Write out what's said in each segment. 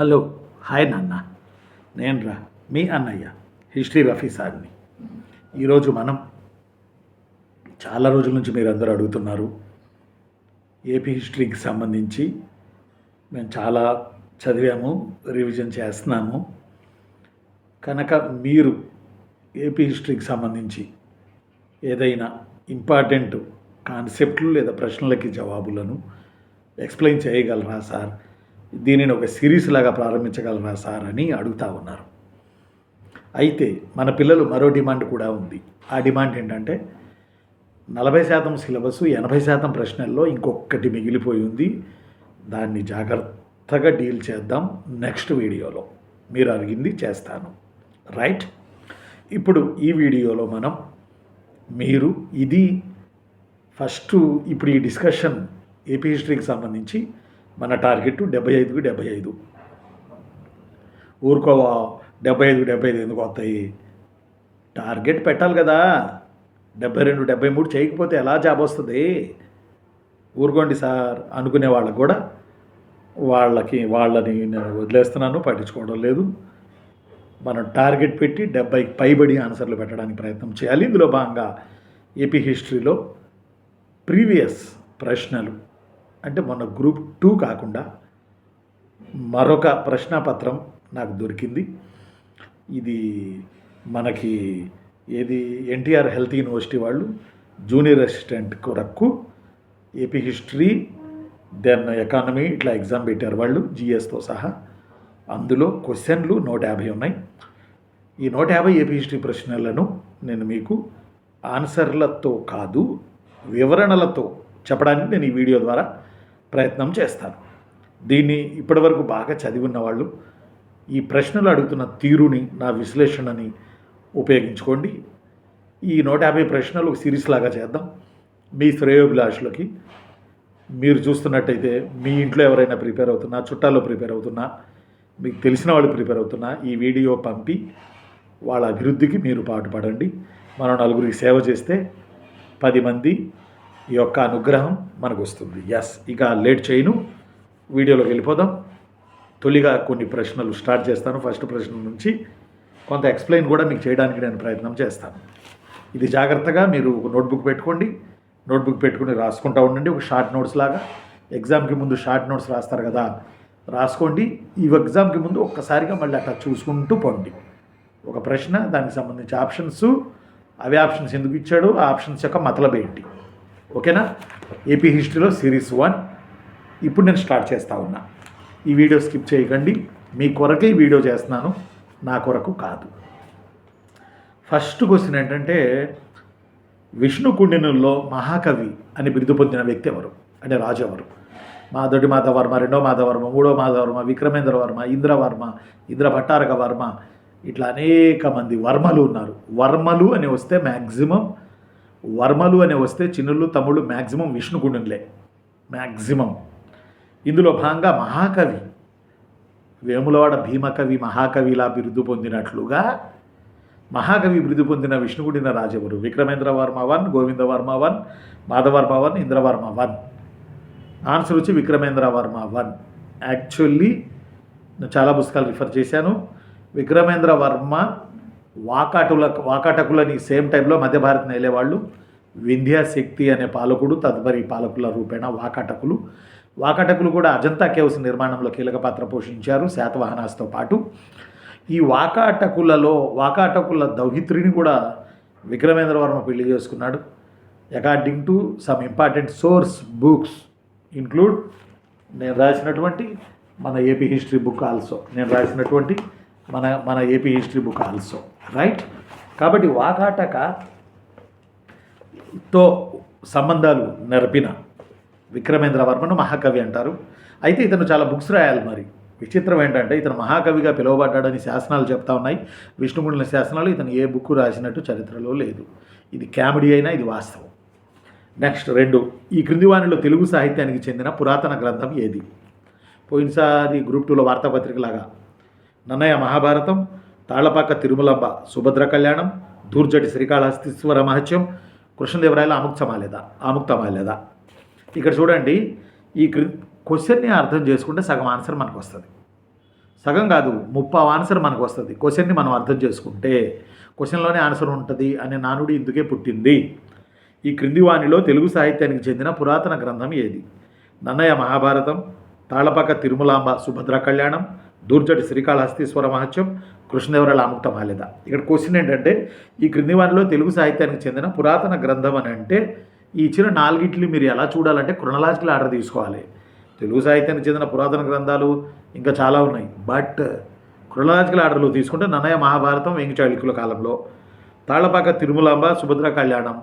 Hello hi నాన్న, నేను మీ అన్నయ్య హిస్టరీ రఫీ సార్ని. ఈరోజు మనం చాలా రోజుల నుంచి మీరు అందరూ అడుగుతున్నారు ఏపీ హిస్టరీకి సంబంధించి. మేము చాలా చదివాము, రివిజన్ చేస్తున్నాము. కనుక మీరు ఏపీ హిస్టరీకి సంబంధించి ఏదైనా ఇంపార్టెంట్ కాన్సెప్ట్లు లేదా ప్రశ్నలకి జవాబులను ఎక్స్ప్లెయిన్ చేయగలరా సార్, దీనిని ఒక సిరీస్ లాగా ప్రారంభించగలరా సార్ అని అడుగుతూ ఉన్నారు. అయితే మన పిల్లలు మరో డిమాండ్ కూడా ఉంది. ఆ డిమాండ్ ఏంటంటే 40% సిలబస్, 80% ప్రశ్నల్లో ఇంకొకటి మిగిలిపోయి ఉంది. దాన్ని జాగ్రత్తగా డీల్ చేద్దాం నెక్స్ట్ వీడియోలో. మీరు అడిగింది చేస్తాను, రైట్? ఇప్పుడు ఈ వీడియోలో మనం ఇది ఫస్ట్ ఇప్పుడు ఈ డిస్కషన్ ఏపీ హిస్టరీకి సంబంధించి మన టార్గెట్ 75కి 75. ఊరుకోవా 75 ఎందుకు వస్తాయి? టార్గెట్ పెట్టాలి కదా. 72, 73 చేయకపోతే ఎలా జాబ్ వస్తుంది? ఊరుకోండి సార్ అనుకునే వాళ్ళకు కూడా వాళ్ళని నేను వదిలేస్తున్నాను, పట్టించుకోవడం లేదు. మనం టార్గెట్ పెట్టి 70కి పైబడి ఆన్సర్లు పెట్టడానికి ప్రయత్నం చేయాలి. ఇందులో భాగంగా ఏపీ హిస్టరీలో ప్రీవియస్ ప్రశ్నలు, అంటే మొన్న గ్రూప్ 2 కాకుండా మరొక ప్రశ్నాపత్రం నాకు దొరికింది. ఇది మనకి ఎన్టీఆర్ హెల్త్ యూనివర్సిటీ వాళ్ళు జూనియర్ అసిస్టెంట్ కొరకు ఏపీ హిస్టరీ దెన్ ఎకానమీ ఇట్లా ఎగ్జామ్ పెట్టారు వాళ్ళు, జిఎస్తో సహా. అందులో క్వశ్చన్లు 150 ఉన్నాయి. ఈ 150 ఏపీ హిస్టరీ ప్రశ్నలను నేను మీకు ఆన్సర్లతో కాదు, వివరణలతో చెప్పడానికి నేను ఈ వీడియో ద్వారా ప్రయత్నం చేస్తాను. దీన్ని ఇప్పటివరకు బాగా చదివి ఉన్నవాళ్ళు ఈ ప్రశ్నలు అడుగుతున్న తీరుని, నా విశ్లేషణని ఉపయోగించుకోండి. ఈ 150 ప్రశ్నలు ఒక సిరీస్ లాగా చేద్దాం. మీ శ్రేయోభిలాషులకి మీరు చూస్తున్నట్టయితే మీ ఇంట్లో ఎవరైనా ప్రిపేర్ అవుతున్నా, చుట్టాల్లో ప్రిపేర్ అవుతున్నా, మీకు తెలిసిన వాళ్ళు ప్రిపేర్ అవుతున్నా, ఈ వీడియో పంపి వాళ్ళ అభివృద్ధికి మీరు పాటుపడండి. మనం నలుగురికి సేవ చేస్తే 10 మంది యొక్క అనుగ్రహం మనకు వస్తుంది. ఇక లేట్ చేయను, వీడియోలోకి వెళ్ళిపోదాం. తొలిగా కొన్ని ప్రశ్నలు స్టార్ట్ చేస్తాను. ఫస్ట్ ప్రశ్న నుంచి కొంత ఎక్స్ప్లెయిన్ కూడా మీకు చేయడానికి నేను ప్రయత్నం చేస్తాను. ఇది జాగ్రత్తగా మీరు ఒక నోట్బుక్ పెట్టుకోండి. నోట్బుక్ పెట్టుకుని రాసుకుంటూ ఉండండి. ఒక షార్ట్ నోట్స్ లాగా ఎగ్జామ్కి ముందు షార్ట్ నోట్స్ రాస్తారు కదా, రాసుకోండి. ఈ ఎగ్జామ్కి ముందు ఒక్కసారిగా మళ్ళీ అట్లా చూసుకుంటూ పోండి. ఒక ప్రశ్న, దానికి సంబంధించి ఆప్షన్స్, అవి ఆప్షన్స్ ఎందుకు ఇచ్చాడు, ఆ ఆప్షన్స్ యొక్క మతలబ్ ఏంటి, ఓకేనా? ఏపీ హిస్టరీలో సిరీస్ 1 ఇప్పుడు నేను స్టార్ట్ చేస్తూ ఉన్నా. ఈ వీడియో స్కిప్ చేయకండి. మీ కొరకే ఈ వీడియో చేస్తున్నాను, నా కొరకు కాదు. ఫస్ట్ క్వశ్చన్ ఏంటంటే, విష్ణుకుండినుల్లో మహాకవి అని బిరుదు పొందిన వ్యక్తి ఎవరు, అంటే రాజు ఎవరు? మొదటి మాధవర్మ, రెండో మాధవర్మ, మూడో మాధవర్మ, విక్రమేంద్ర వర్మ, ఇంద్రవర్మ, ఇంద్ర భట్టారక వర్మ, ఇట్లా అనేక మంది వర్మలు ఉన్నారు. వర్మలు అని వస్తే మ్యాక్సిమం, వర్మలు అని వస్తే చిన్నులు తమ్ముళ్ళు మ్యాక్సిమం విష్ణుకుండినులే, మ్యాక్సిమం. ఇందులో భాగంగా మహాకవి, వేములవాడ భీమకవి మహాకవిలా బిరుదు పొందినట్లుగా మహాకవి బిరుదు పొందిన విష్ణుకుండిన రాజెవరు? విక్రమేంద్ర వర్మ 1, గోవిందవర్మ 1, మాధవర్మ 1, ఇంద్రవర్మ 1. ఆన్సర్ వచ్చి విక్రమేంద్ర వర్మ 1. యాక్చువల్లీ నేను చాలా పుస్తకాలు రిఫర్ చేశాను. విక్రమేంద్ర వర్మ వాకాటకులని సేమ్ టైంలో మధ్య భారత్ని వెళ్ళేవాళ్ళు. వింధ్యాశక్తి అనే పాలకుడు, తదుపరి పాలకుల రూపేణ వాకాటకులు కూడా అజంతా కేవ్స్ నిర్మాణంలో కీలక పాత్ర పోషించారు శాతవాహనాస్తో పాటు. ఈ వాకాటకుల దౌహిత్రిని కూడా విక్రమేంద్ర వర్మ పెళ్లి చేసుకున్నాడు. According to some important source books include నేను రాసినటువంటి మన ఏపీ హిస్టరీ బుక్ ఆల్సో, మన AP history book also, right? కాబట్టి వాకాటకతో సంబంధాలు నెరపిన విక్రమేంద్ర వర్మను మహాకవి అంటారు. అయితే ఇతను చాలా బుక్స్ రాయాలి. మరి విచిత్రం ఏంటంటే ఇతను మహాకవిగా పిలువబడ్డాడని శాసనాలు చెప్తా ఉన్నాయి, విష్ణుకుండిన శాసనాలు. ఇతను ఏ బుక్ రాసినట్టు చరిత్రలో లేదు. ఇది కామెడీ అయినా ఇది వాస్తవం. నెక్స్ట్ 2, ఈ క్రింది వానిలో తెలుగు సాహిత్యానికి చెందిన పురాతన గ్రంథం ఏది? పోయినసారి గ్రూప్ 2లో వార్తాపత్రికలాగా నన్నయ్య మహాభారతం, తాళ్లపాక తిరుమలంబ సుభద్ర కళ్యాణం, దూర్జటి శ్రీకాళహస్తీశ్వర మహత్యం, కృష్ణదేవరాయల ఆముక్తమాల్యద. ఇక్కడ చూడండి, ఈ క్వశ్చన్ని అర్థం చేసుకుంటే సగం ఆన్సర్ మనకు వస్తుంది. సగం కాదు, ముప్పావు ఆన్సర్ మనకు వస్తుంది. క్వశ్చన్ని మనం అర్థం చేసుకుంటే క్వశ్చన్లోనే ఆన్సర్ ఉంటుంది అనే నానుడి ఇందుకే పుట్టింది. ఈ క్రింది వాణిలో తెలుగు సాహిత్యానికి చెందిన పురాతన గ్రంథం ఏది? నన్నయ్య మహాభారతం, తాళపాక తిరుమలాంబ సుభద్ర కళ్యాణం, దూర్జటి శ్రీకాళహస్తీశ్వర మహత్యం, కృష్ణదేవరాయల ఆముక్తమాల్యద. ఇక్కడ క్వశ్చన్ ఏంటంటే ఈ క్రింది వాణిలో తెలుగు సాహిత్యానికి చెందిన పురాతన గ్రంథం అని అంటే ఈ ఇచ్చిన నాలుగిట్లు మీరు ఎలా చూడాలంటే క్రొనలాజికల్ ఆర్డర్ తీసుకోవాలి. తెలుగు సాహిత్యానికి చెందిన పురాతన గ్రంథాలు ఇంకా చాలా ఉన్నాయి, బట్ క్రొనలాజికల్ ఆర్డర్లో తీసుకుంటే నన్నయ్య మహాభారతం వేంగి చాళుక్యుల కాలంలో, తాళ్లపాక తిరుమలాంబ సుభద్ర కళ్యాణం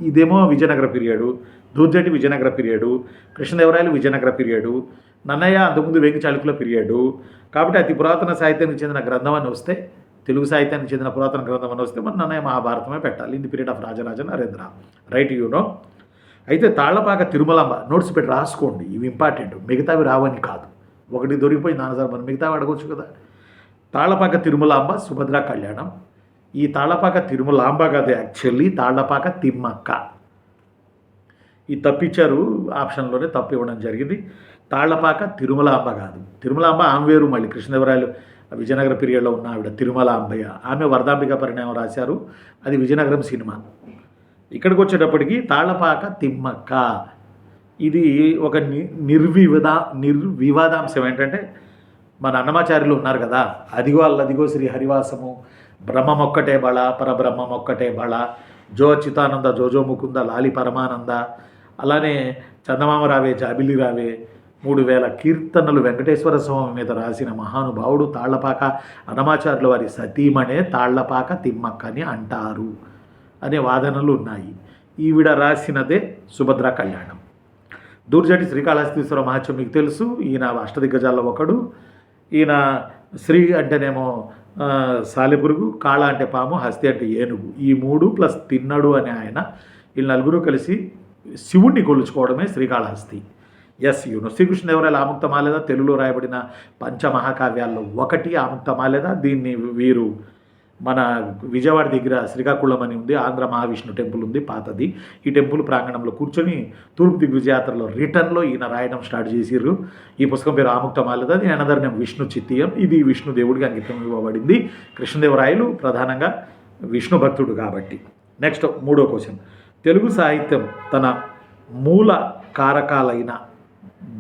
ఇదేమో విజయనగర పీరియడు, దూర్జటి విజయనగర పీరియడు, కృష్ణదేవరాయలు విజయనగర పీరియడు, నన్నయ్య అంతకుముందు వేంగి చాళుక్యుల పీరియడు. కాబట్టి అతి పురాతన సాహిత్యానికి చెందిన గ్రంథం అని వస్తే, తెలుగు సాహిత్యానికి చెందిన పురాతన గ్రంథం అని వస్తే మనం నన్నయ్య మహాభారతమే పెట్టాలి. In the period of Rajaraja Narendra. Right you know. అయితే తాళ్లపాక తిరుమలాంబ నోట్స్ పెట్టి రాసుకోండి, ఇవి ఇంపార్టెంట్, మిగతావి రావని కాదు. ఒకటి దొరికిపోయింది ఆన్సర్, మనం మిగతావి అడగవచ్చు కదా. తాళ్లపాక తిరుమలాంబ సుభద్ర కళ్యాణం. ఈ తాళ్లపాక తిరుమలాంబ కాదు, యాక్చువల్లీ తాళ్లపాక తిమ్మక్క. ఈ తప్పిచ్చారు, ఆప్షన్లోనే తప్పు ఇవ్వడం జరిగింది. తాళ్లపాక తిరుమలాంబ కాదు. తిరుమలాంబ ఆమె వేరు, మళ్ళీ కృష్ణదేవరాయలు విజయనగర పీరియడ్లో ఉన్న ఆవిడ తిరుమలాంబయ్య. ఆమె వరదాంబిక పరిణామం రాశారు, అది విజయనగరం సినిమా. ఇక్కడికి తాళ్లపాక తిమ్మక్క. ఇది ఒక నిర్వివాదాంశం ఏంటంటే మన అన్నమాచార్యులు ఉన్నారు కదా, అదిగో అల్లదిగో శ్రీ హరివాసము, బ్రహ్మమొక్కటే బళ పరబ్రహ్మమొక్కటే బళ, జో అచ్యుతానంద జోజో ముకుంద లాలి పరమానంద, అలానే చందమామ రావే జాబిలి రావే, 3000 కీర్తనలు వెంకటేశ్వర స్వామి మీద రాసిన మహానుభావుడు తాళ్లపాక అన్నమాచార్యుల వారి సతీమణే తాళ్లపాక తిమ్మక్క అని అంటారు అనే వాదనలు ఉన్నాయి. ఈవిడ రాసినదే సుభద్ర కళ్యాణం. దూర్జటి శ్రీకాళహస్తీశ్వర మహత్యం మీకు తెలుసు, ఈయన అష్టదిగ్గజాల్లో ఒకడు. ఈయన శ్రీ అంటేనేమో సాలెపురుగు, కాళ అంటే పాము, హస్తి అంటే ఏనుగు. ఈ 3 ప్లస్ తిన్నడు అనే ఆయన, వీళ్ళు నలుగురు కలిసి శివుణ్ణి కొలుచుకోవడమే శ్రీకాళహస్తి. Yes you know. శ్రీకృష్ణదేవరాయల ఆముక్తమాల్యద తెలుగులో రాయబడిన పంచమహాకావ్యాల్లో ఒకటి ఆముక్తమాల్యద. దీన్ని వీరు మన విజయవాడ దగ్గర శ్రీకాకుళం అని ఉంది, ఆంధ్ర మహావిష్ణు టెంపుల్ ఉంది పాతది. ఈ టెంపుల్ ప్రాంగణంలో కూర్చొని తూర్పు దిగ్విజయాత్రలో రిటర్న్లో ఈయన రాయడం స్టార్ట్ చేసిర్రు. ఈ పుస్తకం పేరు ఆముక్తమాల్యద. దీని అనదర్ విష్ణు చిత్తీయం. ఇది విష్ణుదేవుడికి అంకితం ఇవ్వబడింది. కృష్ణదేవరాయలు ప్రధానంగా విష్ణు భక్తుడు కాబట్టి. నెక్స్ట్ 3వ క్వశ్చన్. తెలుగు సాహిత్యం తన మూల కారకాలైన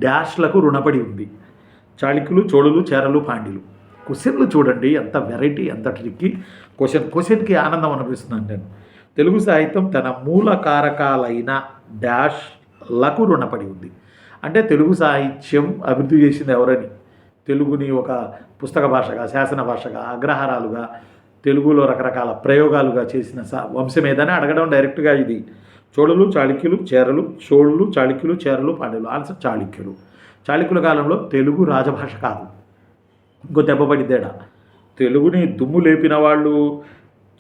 డాష్లకు రుణపడి ఉంది. చాళుక్యులు, చోళులు, చేరలు, పాండ్యులు. క్వశ్చన్లు చూడండి ఎంత వెరైటీ, ఎంత ట్రిక్కీ క్వశ్చన్కి ఆనందం అనిపిస్తుందండి నేను. తెలుగు సాహిత్యం తన మూల కారకాలైన డాష్లకు రుణపడి ఉంది అంటే తెలుగు సాహిత్యం అభివృద్ధి చేసింది ఎవరని, తెలుగుని ఒక పుస్తక భాషగా, శాసన భాషగా, అగ్రహారాలుగా, తెలుగులో రకరకాల ప్రయోగాలుగా చేసిన వంశం ఏదని అడగడం డైరెక్ట్గా. ఇది చోళులు, చాళుక్యులు, చేరలు, చోళులు, చాళుక్యులు, చేరలు, పాండ్యులు. ఆన్సర్ చాళుక్యులు. చాళుక్యుల కాలంలో తెలుగు రాజభాష కాదు. ఇంకో దెబ్బపడి తేడా, తెలుగుని దుమ్ము లేపిన వాళ్ళు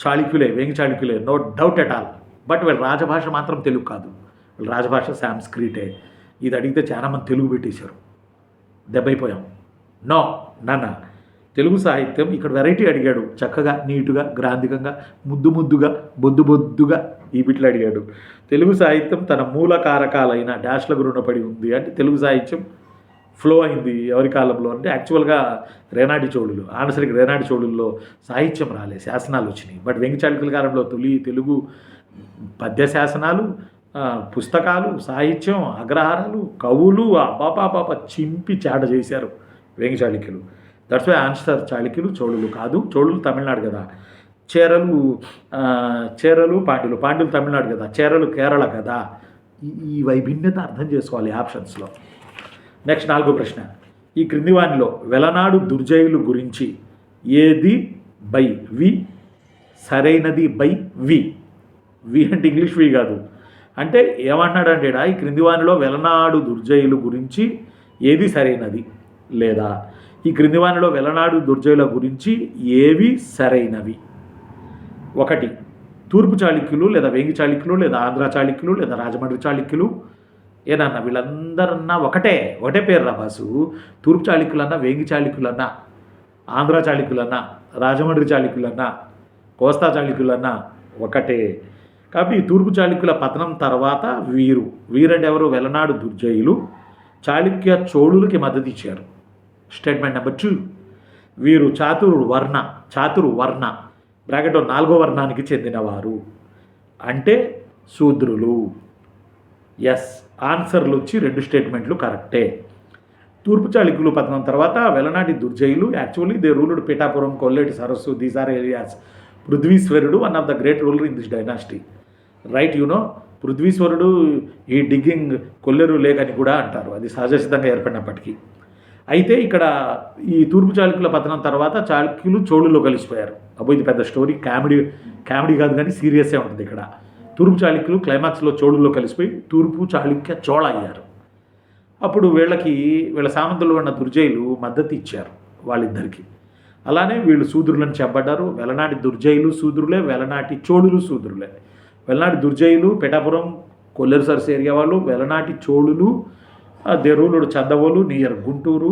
చాళుక్యులే, వేంగి చాళుక్యులే, no doubt at all. But వీళ్ళ రాజభాష మాత్రం తెలుగు కాదు, వీళ్ళ రాజభాష సాంస్క్రిటే. ఇది అడిగితే చాలామంది తెలుగు పెట్టేశారు, దెబ్బైపోయాం. నో నాన్న, తెలుగు సాహిత్యం ఇక్కడ వెరైటీ అడిగాడు, చక్కగా నీటుగా గ్రాంధికంగా ముద్దుగా బొద్దుగా ఈ బిట్లు అడిగాడు. తెలుగు సాహిత్యం తన మూల కారకాలైన డాష్లకు రుణపడి ఉంది అంటే తెలుగు సాహిత్యం ఫ్లో అయింది ఎవరి కాలంలో అంటే యాక్చువల్గా రేనాటి చోళులు. ఆనసరికి రేనాటి చోళుల్లో సాహిత్యం రాలే, శాసనాలు వచ్చినాయి. బట్ వేంగి చాళుక్యుల కాలంలో తొలి తెలుగు పద్య శాసనాలు, పుస్తకాలు, సాహిత్యం, అగ్రహారాలు, కవులు అబ్బాపాప చింపి చాట చేశారు వేంగి చాళుక్యులు. దట్స్ వై ఆన్సర్ చాళుక్యులు, చోళులు కాదు. చోళులు తమిళనాడు కదా, చేరలు పాండ్యులు తమిళనాడు కదా, చేరలు కేరళ కదా. ఈ వైభిన్యత అర్థం చేసుకోవాలి ఆప్షన్స్లో. నెక్స్ట్ 4వ ప్రశ్న. ఈ క్రింది వానిలో వెలనాడు దుర్జయులు గురించి ఏది బై వి సరైనది బై వి? వి అంటే ఇంగ్లీష్ వి కాదు. అంటే ఏమంటున్నాడంటే ఈ క్రింది వానిలో వెలనాడు దుర్జయులు గురించి ఏది సరైనది, లేదా ఈ క్రింది వానిలో వెలనాడు దుర్జయుల గురించి ఏవి సరైనవి? 1 తూర్పు చాళుక్యులు, లేదా వేంగి చాళుక్యులు, లేదా ఆంధ్ర చాళుక్యులు, లేదా రాజమండ్రి చాళుక్యులు. ఏనన్నా వీళ్ళందరన్నా ఒకటే పేరు రా బాసు. తూర్పు చాళుక్యులన్నా, వేంగి చాళుక్యులన్నా, ఆంధ్ర చాళుక్యులన్నా, రాజమండ్రి చాళుక్యులన్నా, కోస్తా చాళుక్యులన్నా ఒకటే. కాబట్టి ఈ తూర్పు చాళుక్యుల పతనం తర్వాత వీరంటే ఎవరు? వెలనాడు దుర్జయులు చాళుక్య చోళులకి మద్దతు ఇచ్చారు. Statement number 2. వీరు చాతుర్వర్ణ బ్రాకెట్లో 4వ వర్ణానికి చెందినవారు అంటే శూద్రులు. ఎస్, ఆన్సర్లు వచ్చి 2 స్టేట్మెంట్లు కరెక్టే. తూర్పు చాళుక్యులు పతనం తర్వాత వెలనాటి దుర్జయులు యాక్చువల్లీ దే రూల్డ్ పిఠాపురం, కొల్లేటి సరస్సు, these are areas. Prithvishwarudu one of the great ruler in this dynasty, right? Prithvishwarudu ఈ డిగ్గింగ్ కొల్లేరు లేక్ అని కూడా అంటారు, అది సహజసిద్ధంగా ఏర్పడినప్పటికీ. అయితే ఇక్కడ ఈ తూర్పు చాళుక్యుల పతనం తర్వాత చాళుక్యులు చోళుల్లో కలిసిపోయారు. ఇది పెద్ద స్టోరీ, కామెడీ కాదు కానీ సీరియస్సే ఉంటుంది ఇక్కడ. తూర్పు చాళుక్యులు క్లైమాక్స్లో చోళుల్లో కలిసిపోయి తూర్పు చాళుక్య చోళ అయ్యారు. అప్పుడు వీళ్ళ సామంతులు ఉన్న దుర్జయులు మద్దతు ఇచ్చారు వాళ్ళిద్దరికి. అలానే వీళ్ళు శూద్రులను చెప్పబడ్డారు. వెలనాటి దుర్జయులు శూద్రులే, వెలనాటి చోళులు శూద్రులే. వెలనాటి దుర్జయులు పిఠాపురం, కొల్లేరు సరస్సు ఏరియా వాళ్ళు. వెలనాటి చోళులు దేరూలుడు చందవోలు నియర్ గుంటూరు,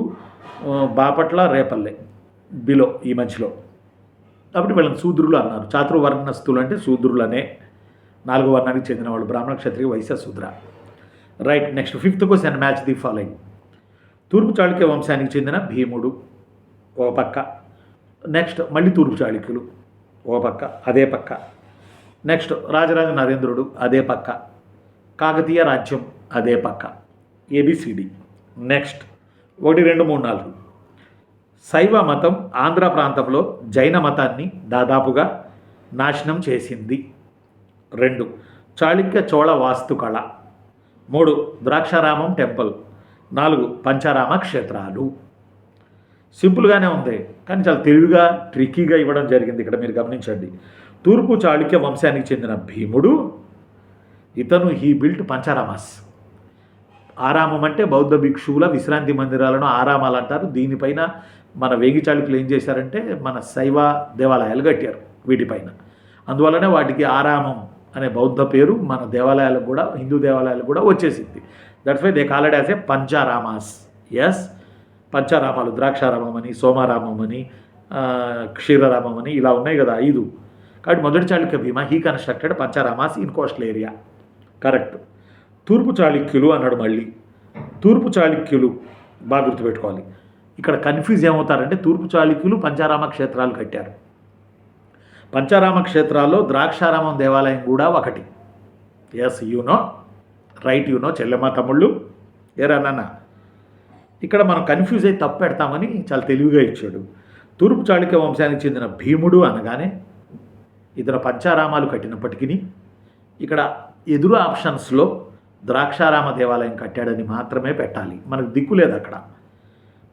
బాపట్ల, రేపల్లె బిలో ఈ మధ్యలో. కాబట్టి వీళ్ళని శూద్రులు అన్నారు. చాతుర్వర్ణస్థులు అంటే శూద్రులనే, 4వ వర్ణానికి చెందిన వాళ్ళు, బ్రాహ్మణ, క్షత్రియ, వైశ్య, శూద్ర. Right. Next 5th question, match the following. తూర్పు చాళుక్య వంశానికి చెందిన భీముడు ఓ పక్క, నెక్స్ట్ మళ్ళీ తూర్పు చాళుక్యులు ఓ పక్క, అదే పక్క. నెక్స్ట్ రాజరాజ నరేంద్రుడు అదే పక్క, కాకతీయ రాజ్యం అదే పక్క, ఏబిసిడి. నెక్స్ట్ 1, 2, 3, 4. శైవ మతం ఆంధ్ర ప్రాంతంలో జైన మతాన్ని దాదాపుగా నాశనం చేసింది. 2, చాళుక్య చోళ వాస్తుకళ. 3, ద్రాక్షారామం టెంపుల్. 4, పంచారామ క్షేత్రాలు. సింపుల్గానే ఉంది కానీ చాలా తెలివిగా ట్రిక్కీగా ఇవ్వడం జరిగింది ఇక్కడ, మీరు గమనించండి. తూర్పు చాళుక్య వంశానికి చెందిన భీముడు, ఇతను హీ బిల్ట్ పంచారామాస్. ఆరామం అంటే బౌద్ధ భిక్షువుల విశ్రాంతి మందిరాలను ఆరామాలు అంటారు. దీనిపైన మన వేగి చాళుక్యులు ఏం చేశారంటే మన శైవ దేవాలయాలు కట్టారు వీటిపైన. అందువల్లనే వాటికి ఆరామం అనే బౌద్ధ పేరు మన దేవాలయాలకు కూడా, హిందూ దేవాలయాలకు కూడా వచ్చేసింది. That's why they called as a Pancharamas. Yes, పంచారామాలు, ద్రాక్షారామం అని, సోమారామం అని, క్షీరరామం అని ఇలా ఉన్నాయి కదా 5. కాబట్టి మొదటి Chalukya Bhima he constructed Pancharamas in coastal area. Correct. తూర్పు చాళుక్యులు అన్నాడు మళ్ళీ. తూర్పు చాళుక్యులు బాగా గుర్తుపెట్టుకోవాలి. ఇక్కడ కన్ఫ్యూజ్ ఏమవుతారంటే తూర్పు చాళుక్యులు పంచారామ క్షేత్రాలు కట్టారు. పంచారామ క్షేత్రాల్లో ద్రాక్షారామం దేవాలయం కూడా ఒకటి. ఎస్, రైట్, చెల్లెమ్మ తమ్ముళ్ళు ఏరా నాన్న. ఇక్కడ మనం కన్ఫ్యూజ్ అయి తప్పు పెడతామని చాలా తెలివిగా ఇచ్చాడు. తూర్పు చాళుక్య వంశానికి చెందిన భీముడు అనగానే ఇతను పంచారామాలు కట్టినప్పటికీ ఇక్కడ ఎదురు ఆప్షన్స్లో ద్రాక్షారామ దేవాలయం కట్టాడని మాత్రమే పెట్టాలి, మనకు దిక్కు లేదు అక్కడ.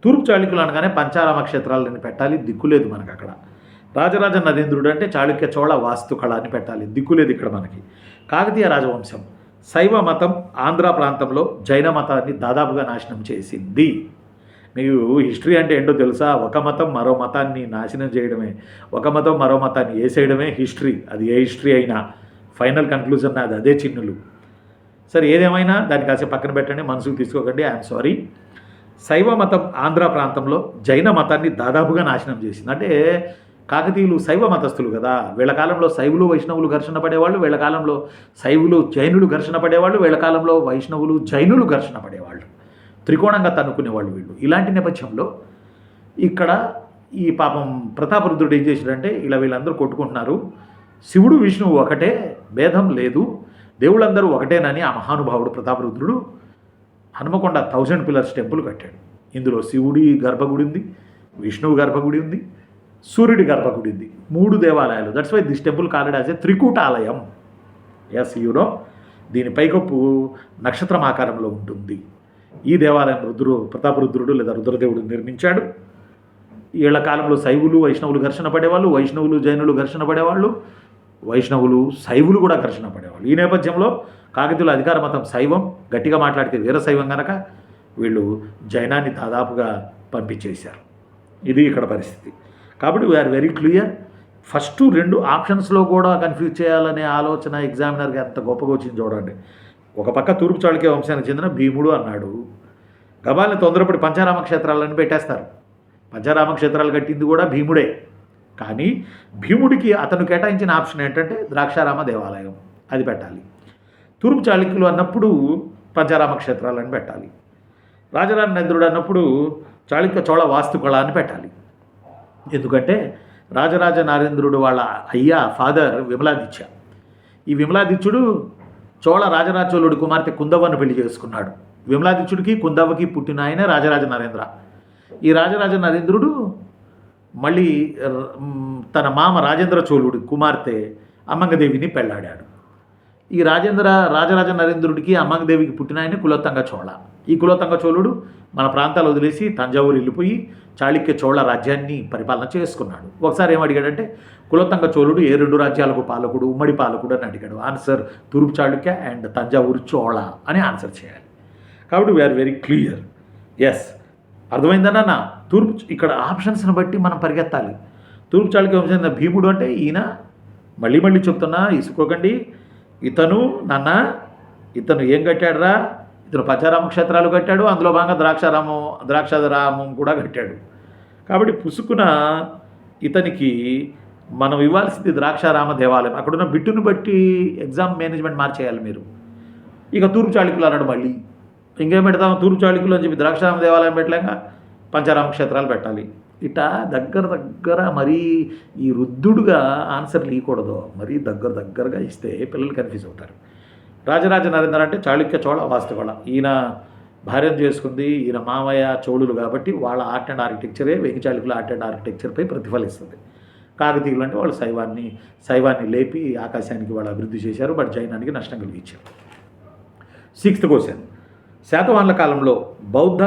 తూర్పు చాళుక్యులు అనగానే పంచారామ క్షేత్రాలని పెట్టాలి, దిక్కులేదు మనకు అక్కడ. రాజరాజ నరేంద్రుడు అంటే చాళుక్య చోళ వాస్తుకళ అని పెట్టాలి, దిక్కులేదు ఇక్కడ మనకి. కాకతీయ రాజవంశం శైవ మతం ఆంధ్ర ప్రాంతంలో జైన మతాన్ని దాదాపుగా నాశనం చేసింది. మీకు హిస్టరీ అంటే ఏంటో తెలుసా? ఒక మతం మరో మతాన్ని నాశనం చేయడమే, ఒక మతం మరో మతాన్ని వేసేయడమే హిస్టరీ. అది ఏ హిస్టరీ అయినా ఫైనల్ కన్క్లూజన్ అది అదే చిన్నులు. సరే, ఏదేమైనా దాన్ని కాసేపు పక్కన పెట్టండి, మనసుకు తీసుకోకండి, ఐఎమ్ సారీ. శైవ మతం ఆంధ్ర ప్రాంతంలో జైన మతాన్ని దాదాపుగా నాశనం చేసింది. అంటే కాకతీయులు శైవ మతస్థులు కదా, వీళ్ళ కాలంలో శైవులు వైష్ణవులు ఘర్షణ పడేవాళ్ళు, వీళ్ళ కాలంలో శైవులు జైనులు ఘర్షణ పడేవాళ్ళు, వీళ్ళ కాలంలో వైష్ణవులు జైనులు ఘర్షణ పడేవాళ్ళు, త్రికోణంగా తన్నుకునేవాళ్ళు వీళ్ళు. ఇలాంటి నేపథ్యంలో ఇక్కడ ఈ పాపం ప్రతాపరుద్రుడు ఏం చేశాడంటే ఇలా వీళ్ళందరూ కొట్టుకుంటున్నారు, శివుడు విష్ణువు ఒకటే, భేదం లేదు, దేవుళ్ళందరూ ఒకటేనని ఆ మహానుభావుడు ప్రతాపరుద్రుడు హనుమకొండ 1000 పిల్లర్స్ టెంపుల్ కట్టాడు. ఇందులో శివుడి గర్భగుడి ఉంది, విష్ణువు గర్భగుడి ఉంది, సూర్యుడి గర్భగుడి ఉంది, 3 దేవాలయాలు. That's why this temple called as a Trikutalayam. Yes, దీని పైకప్పు నక్షత్రం ఆకారంలో ఉంటుంది. ఈ దేవాలయం ప్రతాపరుద్రుడు లేదా రుద్రదేవుడు నిర్మించాడు. వీళ్ళ కాలంలో శైవులు వైష్ణవులు ఘర్షణ పడేవాళ్ళు, వైష్ణవులు జైనులు ఘర్షణ పడేవాళ్ళు, వైష్ణవులు శైవులు కూడా ఘర్షణ పడేవాళ్ళు. ఈ నేపథ్యంలో కాకతీయుల అధికార మతం శైవం, గట్టిగా మాట్లాడితే వీరశైవం కనుక వీళ్ళు జైనాన్ని దాదాపుగా పంపించేశారు. ఇది ఇక్కడ పరిస్థితి. కాబట్టి వీఆర్ వెరీ క్లియర్. ఫస్ట్ 2 ఆప్షన్స్లో కూడా కన్ఫ్యూజ్ చేయాలనే ఆలోచన ఎగ్జామినర్కి ఎంత గొప్పగా వచ్చింది చూడండి. ఒక పక్క తూర్పు చాళుక్య వంశానికి చెందిన భీముడు అన్నాడు, గబాల్ని తొందరపడి పంచారామ క్షేత్రాలని పెట్టేస్తారు. పంచారామ క్షేత్రాలు కట్టింది కూడా భీముడే, కానీ భీముడికి అతను కేటాయించిన ఆప్షన్ ఏంటంటే ద్రాక్షారామ దేవాలయం, అది పెట్టాలి. తూర్పు చాళుక్యులు అన్నప్పుడు పంచారామ క్షేత్రాలని పెట్టాలి. రాజరాజ నరేంద్రుడు అన్నప్పుడు చాళుక్య చోళ వాస్తుకళ అని పెట్టాలి. ఎందుకంటే రాజరాజ నరేంద్రుడు వాళ్ళ ఫాదర్ విమలాదిత్య. ఈ విమలాదిత్యుడు చోళ రాజరాజ చోళుడి కుమార్తె కుందవ్వను పెళ్లి చేసుకున్నాడు. విమలాదిత్యుడికి కుందవ్వకి పుట్టిన ఆయన రాజరాజ నరేంద్ర. ఈ రాజరాజ నరేంద్రుడు మళ్ళీ తన మామ రాజేంద్ర చోళుడి కుమార్తె అమ్మంగదేవిని పెళ్లాడాడు. ఈ రాజరాజ నరేంద్రుడికి అమ్మంగదేవికి పుట్టిన ఆయన కులోత్తంగ చోళ. ఈ కులోత్తంగ చోళుడు మన ప్రాంతాలు వదిలేసి తంజావూరు వెళ్ళిపోయి చాళుక్య చోళ రాజ్యాన్ని పరిపాలన చేసుకున్నాడు. ఒకసారి ఏమడిగాడంటే కులోత్తంగ చోళుడు ఏ 2 రాజ్యాలకు పాలకుడు, ఉమ్మడి పాలకుడు అని అడిగాడు. ఆన్సర్ తూర్పు చాళుక్య అండ్ తంజావూరు చోళ అని ఆన్సర్ చేయాలి. కాబట్టి వీఆర్ వెరీ క్లియర్. ఎస్, అర్థమైందన్న. తూర్పు ఇక్కడ ఆప్షన్స్ని బట్టి మనం పరిగెత్తాలి. తూర్పు చాళుక్య వంశం భీముడు అంటే ఈయన, మళ్ళీ చెప్తున్నా, ఇసుకోకండి. ఇతను ఏం కట్టాడురా? ఇతను పంచారామ క్షేత్రాలు కట్టాడు. అందులో భాగంగా ద్రాక్షారామం కూడా కట్టాడు. కాబట్టి పుసుకున ఇతనికి మనం ఇవ్వాల్సింది ద్రాక్షారామ దేవాలయం. అక్కడున్న బిట్టును బట్టి ఎగ్జామ్ మేనేజ్మెంట్ మార్చేయాలి మీరు. ఇక తూర్పు చాళుక్యులు అన్నాడు. మళ్ళీ ఇంకేం పెడతాం? తూర్పు చాళుక్యులు అని చెప్పి ద్రాక్షారామ దేవాలయం పెట్టలేక పంచారామ క్షేత్రాలు పెట్టాలి. ఇట్లా దగ్గర మరీ ఈ రుద్దుడుగా ఆన్సర్లు ఇవ్వకూడదు. మరీ దగ్గరగా ఇస్తే పిల్లలు కన్ఫ్యూజ్ అవుతారు. రాజరాజ నరేంద్ర అంటే చాళుక్య చోళ వాస్తవళ. ఈయన భార్యను చేసుకుంది, ఈయన మామయ్య చోళులు కాబట్టి వాళ్ళ ఆర్ట్ అండ్ ఆర్కిటెక్చరే వెంగి చాళుక్యుల ఆర్ట్ అండ్ ఆర్కిటెక్చర్పై ప్రతిఫలిస్తుంది. కాకతీయులు అంటే వాళ్ళు శైవాన్ని లేపి ఆకాశానికి వాళ్ళు అభివృద్ధి చేశారు. బట్ జైనానికి నష్టం కలిగించారు. 6th question. శాతవాహనుల కాలంలో బౌద్ధ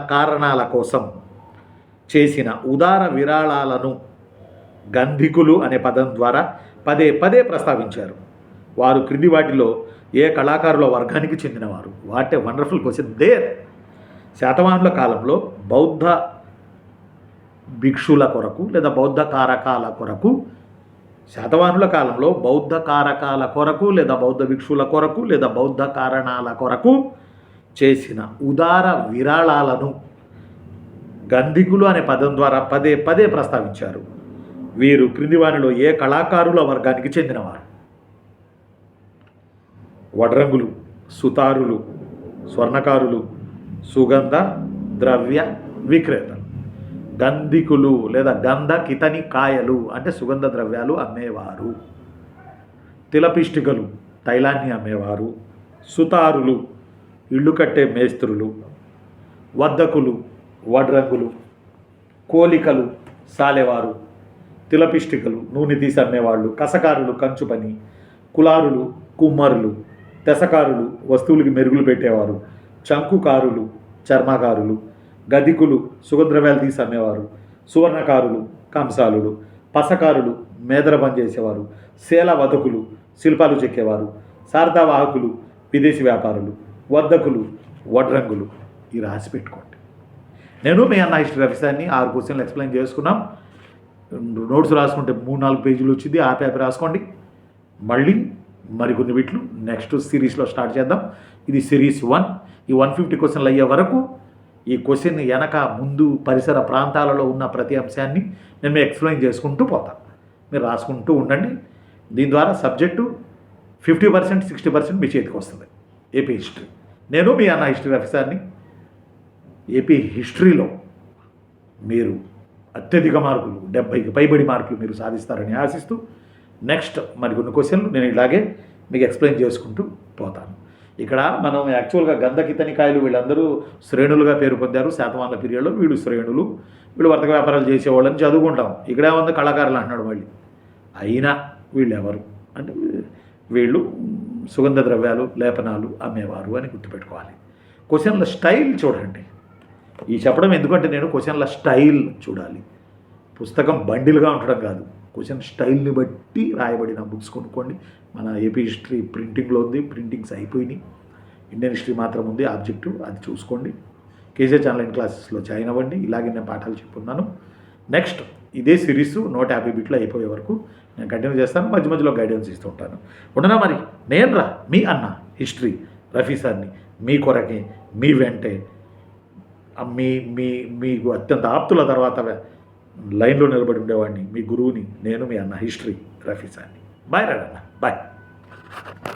కారణాల కోసం చేసిన ఉదార విరాళాలను గంధికులు అనే పదం ద్వారా పదే ప్రస్తావించారు. వారు క్రింది వాటిలో ఏ కళాకారుల వర్గానికి చెందినవారు? What a wonderful question there. శాతవాహనుల కాలంలో బౌద్ధ భిక్షుల కొరకు లేదా బౌద్ధ కారకాల కొరకు, శాతవాహనుల కాలంలో బౌద్ధ కారకాల కొరకు లేదా బౌద్ధ భిక్షుల కొరకు లేదా బౌద్ధ కారణాల కొరకు చేసిన ఉదార విరాళాలను గంధికులు అనే పదం ద్వారా పదే ప్రస్తావించారు. వీరు క్రింది వారిలో ఏ కళాకారుల వర్గానికి చెందినవారు? వడ్రంగులు, సుతారులు, స్వర్ణకారులు, సుగంధ ద్రవ్య విక్రేతలు. గంధికులు లేదా గంధ కితని కాయలు అంటే సుగంధ ద్రవ్యాలు అమ్మేవారు. తిలపిష్టికలు తైలాన్ని అమ్మేవారు. సుతారులు ఇళ్ళు కట్టే మేస్త్రులు. వద్దకులు వడ్రంగులు. కోలికలు సాలెవారు. తిలపిష్టికలు నూనె తీసి అమ్మేవాళ్ళు. కసకారులు కంచు పని. కులారులు కుమ్మరులు. తెసకారులు వస్తువులకి మెరుగులు పెట్టేవారు. చంకుకారులు చర్మకారులు. గదికులు సుగంధద్రవ్యాలు తీసి అమ్మేవారు. సువర్ణకారులు కంసాలులు. పసకారులు మేదర పని చేసేవారు. శేల వదకులు శిల్పాలు చెక్కేవారు. శారదావాహకులు విదేశీ వ్యాపారులు. వద్దకులు వడ్రంగులు. ఈ రాసి పెట్టుకోండి. నేను మీ అన్న హిస్టరీ ఆఫీసర్ని 6 క్వశ్చన్లు ఎక్స్ప్లెయిన్ చేసుకున్నాం. నోట్స్ రాసుకుంటే 3-4 పేజీలు వచ్చింది. ఆ పేపర్ రాసుకోండి. మళ్ళీ మరికొన్ని వీట్లు నెక్స్ట్ సిరీస్లో స్టార్ట్ చేద్దాం. ఇది సిరీస్ 1. ఈ 150 క్వశ్చన్లు అయ్యే వరకు ఈ క్వశ్చన్ వెనక ముందు పరిసర ప్రాంతాలలో ఉన్న ప్రతి అంశాన్ని నేను మీకు ఎక్స్ప్లెయిన్ చేసుకుంటూ పోతాను. మీరు రాసుకుంటూ ఉండండి. దీని ద్వారా సబ్జెక్టు 50% 60% మీ చేతికి వస్తుంది. AP history. నేను మీ అన్న హిస్టరీ ఆఫీసర్ని. ఏపీ హిస్టరీలో మీరు అత్యధిక మార్కులు 70కి పైబడి మార్కులు మీరు సాధిస్తారని ఆశిస్తూ నెక్స్ట్ మరికొన్ని క్వశ్చన్లు నేను ఇలాగే మీకు ఎక్స్ప్లెయిన్ చేసుకుంటూ పోతాను. ఇక్కడ మనం యాక్చువల్గా గంధకితనికాయలు వీళ్ళందరూ శ్రేణులుగా పేరు పొందారు శాతవాహనుల పీరియడ్లో. వీళ్ళు శ్రేణులు, వీళ్ళు వర్తక వ్యాపారాలు చేసేవాళ్ళని చదువుకుంటాం. ఇక్కడే ఉంది కళాకారులు అంటున్నాడు మళ్ళీ. అయినా వీళ్ళు ఎవరు అంటే వీళ్ళు సుగంధ ద్రవ్యాలు లేపనాలు అమ్మేవారు అని గుర్తుపెట్టుకోవాలి. క్వశ్చన్ల స్టైల్ చూడండి. ఈ చెప్పడం ఎందుకంటే నేను క్వశ్చన్ల స్టైల్ చూడాలి. పుస్తకం బండిల్గా ఉండడం కాదు. క్వశ్చన్ స్టైల్ని బట్టి రాయబడిన బుక్స్ కొనుక్కోండి. మన ఏపీ హిస్టరీ ప్రింటింగ్లో ఉంది. ప్రింటింగ్స్ అయిపోయినాయి. ఇండియన్ హిస్టరీ మాత్రం ఉంది ఆబ్జెక్టివ్. అది చూసుకోండి. కేసీఆర్ ఆన్లైన్ క్లాసెస్లో జాయిన్ అవ్వండి. ఇలాగే నేను పాఠాలు చెప్పున్నాను. నెక్స్ట్ ఇదే సిరీస్ 150 బిట్లు అయిపోయే వరకు నేను కంటిన్యూ చేస్తాను. మధ్యలో గైడెన్స్ ఇస్తూ ఉంటాను. ఉండనా మరి. నేను మీ అన్న హిస్టరీ రఫీ సార్ని మీ కొరకే మీ వెంటే మీకు అత్యంత ఆప్తుల తర్వాత లైన్లో నిలబడి ఉండేవాడిని మీ గురువుని నేను మీ అన్న హిస్టరీ రఫీ సార్ని. బాయ్ రాడన్న బాయ్.